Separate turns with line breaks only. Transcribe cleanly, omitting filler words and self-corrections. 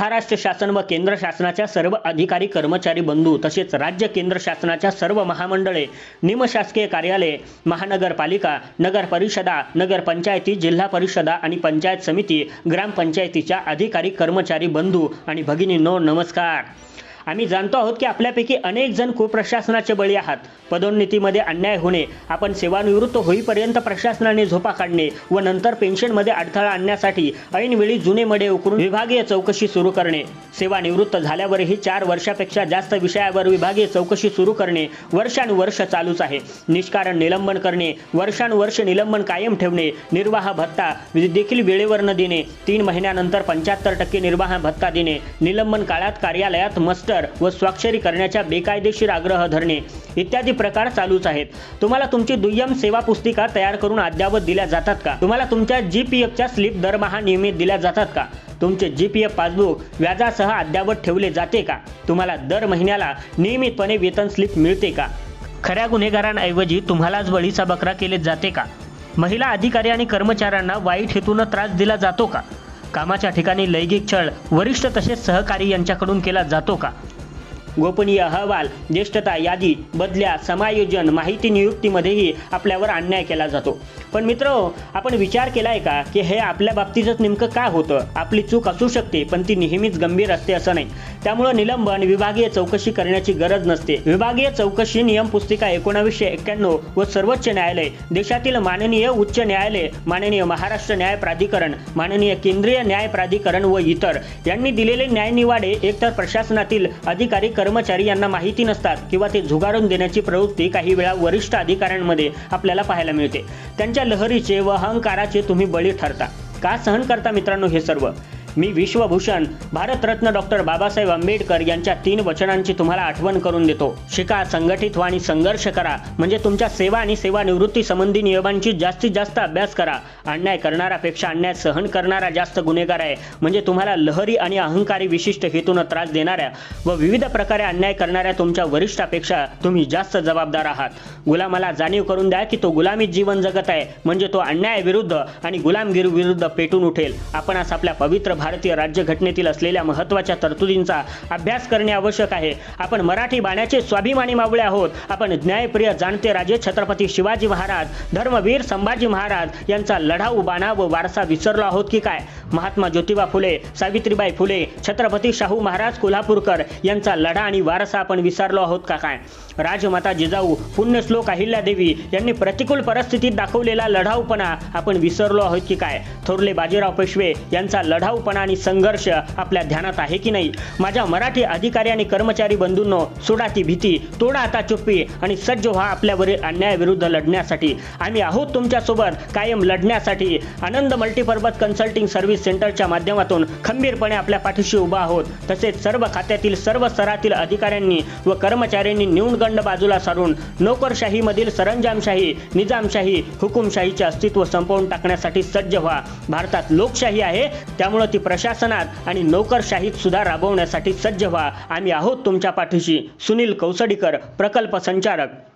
महाराष्ट्र शासन व केंद्र शासनाच्या सर्व अधिकारी कर्मचारी बंधू तसेच राज्य केंद्र शासनाच्या सर्व महामंडळे, निमशासकीय कार्यालये, महानगरपालिका, नगर परिषदा, नगरपंचायती, जिल्हा परिषदा आणि पंचायत समिती, ग्रामपंचायतीच्या अधिकारी कर्मचारी बंधू आणि भगिनींनो नमस्कार। आम्ही जाणतो आहोत की आपल्यापैकी अनेक जण कुप्रशासनाचे बळी आहात। पदोन्नतीमध्ये अन्याय होणे, आपण सेवानिवृत्त होईपर्यंत प्रशासनाने झोपा काढणे व नंतर पेन्शनमध्ये अडथळा आणण्यासाठी ऐनवेळी जुने मडे उकरून विभागीय चौकशी सुरू करणे, सेवानिवृत्त झाल्यावरही 4 वर्षापेक्षा जास्त विषयावर विभागीय चौकशी सुरू करणे वर्षानुवर्ष चालूच आहे। निष्कारण निलंबन करणे, वर्षानुवर्ष निलंबन कायम ठेवणे, निर्वाह भत्ता देखील वेळेवर न देणे, 3 महिन्यानंतर 75% निर्वाह भत्ता देणे, निलंबन काळात कार्यालयात मस्टर व स्वाक्षरी करण्याच्या बेकायदेशीर आग्रह धरणे इत्यादी प्रकार चालूच आहेत। तुम्हाला तुमची दुय्यम सेवा पुस्तिका तयार करून अद्यावत दिल्या जातात का? तुम्हाला तुमच्या GPFच्या स्लिप दरमहा नियमित दिल्या जातात का? तुमचे GPF पासबुक व्याजासह अद्यावत ठेवले जाते का? तुम्हाला दर महिन्याला नियमितपणे वेतन स्लिप मिळते का? खऱ्या गुन्हेगारांऐवजी तुम्हालाच बळीचा बकरा केले जाते का? महिला अधिकारी आणि कर्मचाऱ्यांना वाईट हेतून त्रास दिला जातो का? कामाच्या ठिकाणी लैंगिक छळ वरिष्ठ तसेच सहकारी यांच्याकडून केला जातो का? गोपनीय अहवाल, ज्येष्ठता यादी, बदल्या, समायोजन, माहिती नियुक्तीमध्येही आपल्यावर अन्याय केला जातो। पण मित्रहो, आपण विचार केलाय का की हे आपल्या बाबतीतच नेमकं का होतं? आपली चूक असू शकते पण ती नेहमीच गंभीर असते असं नाही। त्यामुळे निलंबन, विभागीय चौकशी करण्याची गरज नसते। विभागीय चौकशी नियम पुस्तिका 1991 व सर्वोच्च न्यायालय, देशातील माननीय उच्च न्यायालय, माननीय महाराष्ट्र न्याय प्राधिकरण, माननीय केंद्रीय न्याय प्राधिकरण व इतर यांनी दिलेले न्यायनिवाडे एकतर प्रशासनातील अधिकारी कर्मचारी यांना माहिती नसतात किंवा ते झुगारून देण्याची प्रवृत्ती काही वेळा वरिष्ठ अधिकाऱ्यांमध्ये आपल्याला पाहायला मिळते। त्यांच्या लहरीचे व अहंकाराचे तुम्ही बळी ठरता। का सहन करता मित्रांनो हे सर्व? मी विश्वभूषण भारतरत्न डॉक्टर बाबासाहेब आंबेडकर यांच्या 3 वचनांची तुम्हाला आठवण करून देतो। शिका, संघटित व्हा आणि संघर्ष करा, म्हणजे तुमच्या सेवा आणि सेवानिवृत्ती संबंधी नियमांची जास्तीत जास्त अभ्यास करा। अन्याय करणारापेक्षा अन्याय सहन करणारा जास्त गुन्हेगार आहे, म्हणजे तुम्हाला लहरी आणि अहंकारी विशिष्ट हेतून त्रास देणाऱ्या व विविध प्रकारे अन्याय करणाऱ्या तुमच्या वरिष्ठापेक्षा तुम्ही जास्त जबाबदार आहात। गुलामाला जाणीव करून द्या की तो गुलामीत जीवन जगत आहे, म्हणजे तो अन्यायाविरुद्ध आणि गुलामगिरी विरुद्ध पेटून उठेल। आपणास आपल्या पवित्र भारतीय राज्यघटनेतील असलेल्या महत्त्वाच्या तरतुदींचा अभ्यास करणे आवश्यक आहे। आपण मराठी बाण्याचे स्वाभिमानी मावळे आहोत। आपण न्यायप्रिय जाणते राजे छत्रपती शिवाजी महाराज, धर्मवीर संभाजी महाराज यांचा लढाऊ बाणा व वारसा विसरलो आहोत की काय? महात्मा ज्योतिबा फुले, सावित्रीबाई फुले, छत्रपती शाहू महाराज कोल्हापूरकर यांचा लढा आणि वारसा आपण विसरलो आहोत का काय? राजमाता जिजाऊ, पुण्यश्लोक अहिल्यादेवी यांनी प्रतिकूल परिस्थितीत दाखवलेला लढाऊपणा आपण विसरलो आहोत की काय? थोरले बाजीराव पेशवे यांचा लढाऊपणा आणि संघर्ष आपल्या ध्यानात आहे की नाही? माझ्या मराठी अधिकारी आणि कर्मचारी बंधूंनो, सोडा ती भीती, तोडा आता चुप्पी आणि सज्ज व्हा आपल्यावरील अन्यायाविरुद्ध लढण्यासाठी। आम्ही आहोत तुमच्यासोबत कायम लढण्यासाठी। आनंद मल्टीपर्पज कन्सल्टिंग सर्व्हिस सेंटरच्या माध्यमातून खंबीरपणे आपल्या पाठीशी उभा आहोत। तसेच सर्व खात्यातील सर्व स्तरातील अधिकाऱ्यांनी व कर्मचाऱ्यांनी न्यूनगंड बाजूला सारून नोकरशाहीमधील सरंजामशाही, निजामशाही, हुकुमशाहीचे अस्तित्व संपवून टाकण्यासाठी सज्ज व्हा। भारतात लोकशाही आहे, त्यामुळे ती प्रशासनात आणि नोकरशाहीत सुद्धा राबवण्यासाठी सज्ज व्हा। आम्ही आहोत तुमच्या पाठीशी। सुनील कौसडीकर, प्रकल्प संचालक।